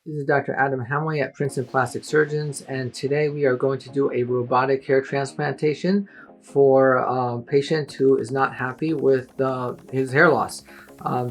This is Dr. Adam Hamawy at Princeton Plastic Surgeons, and today we are going to do a robotic hair transplantation for a patient who is not happy with his hair loss.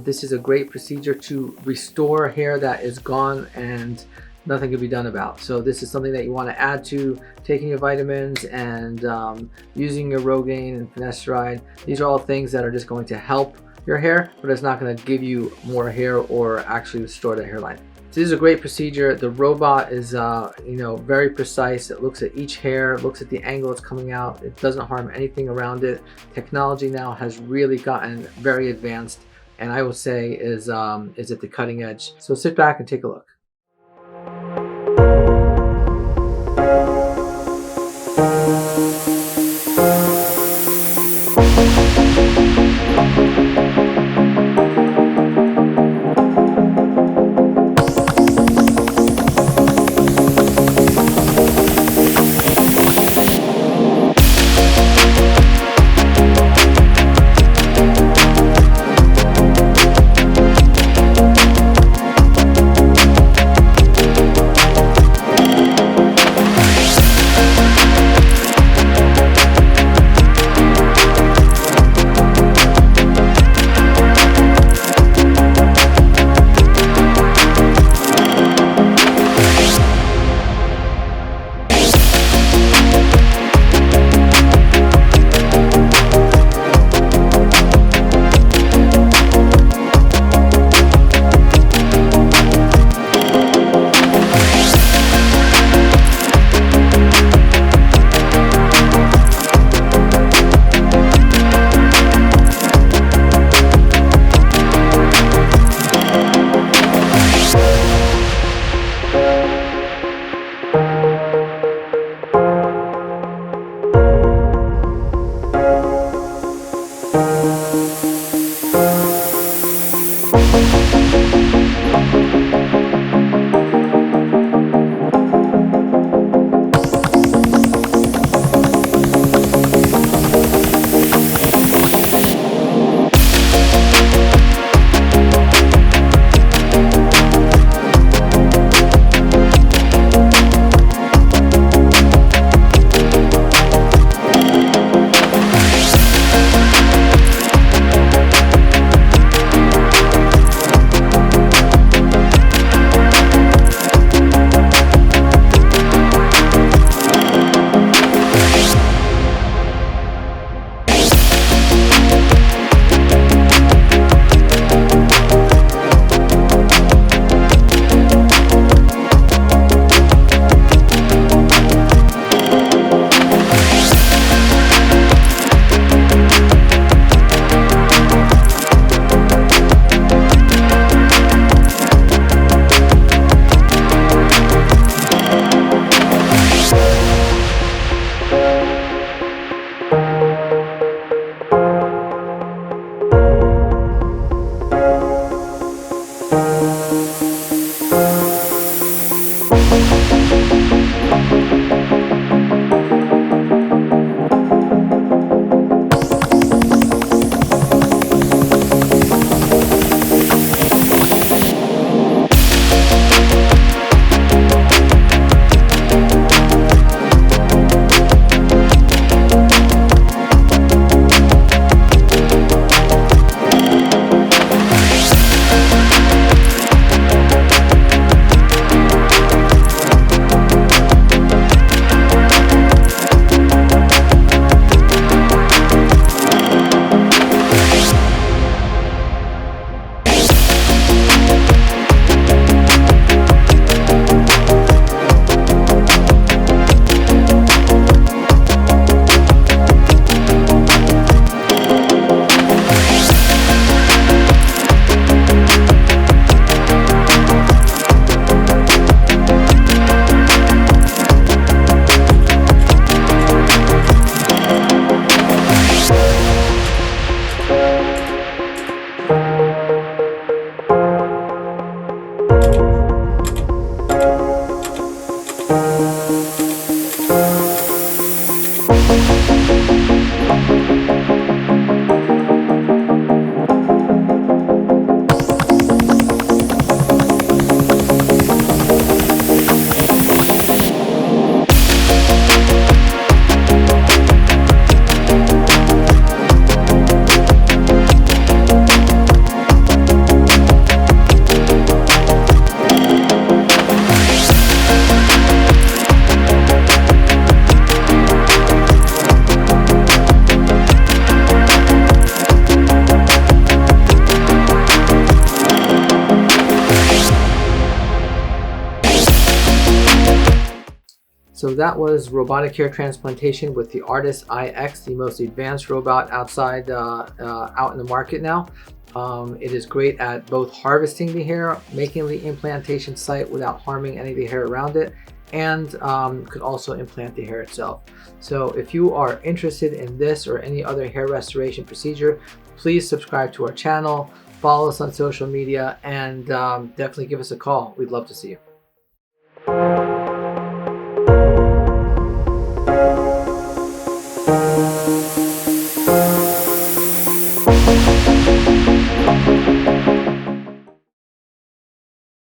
This is a great procedure to restore hair that is gone and nothing can be done about. So this is something that you want to add to taking your vitamins and using your Rogaine and finasteride. These are all things that are just going to help your hair, but it's not going to give you more hair or actually restore the hairline. This is a great procedure. The robot is very precise. It looks at each hair, looks at the angle it's coming out. It doesn't harm anything around it. Technology now has really gotten very advanced, and I will say is at the cutting edge. So sit back and take a look. So that was robotic hair transplantation with the Artis iX, the most advanced robot out in the market now. It is great at both harvesting the hair, making the implantation site without harming any of the hair around it, and could also implant the hair itself. So if you are interested in this or any other hair restoration procedure, please subscribe to our channel, follow us on social media, and definitely give us a call. We'd love to see you.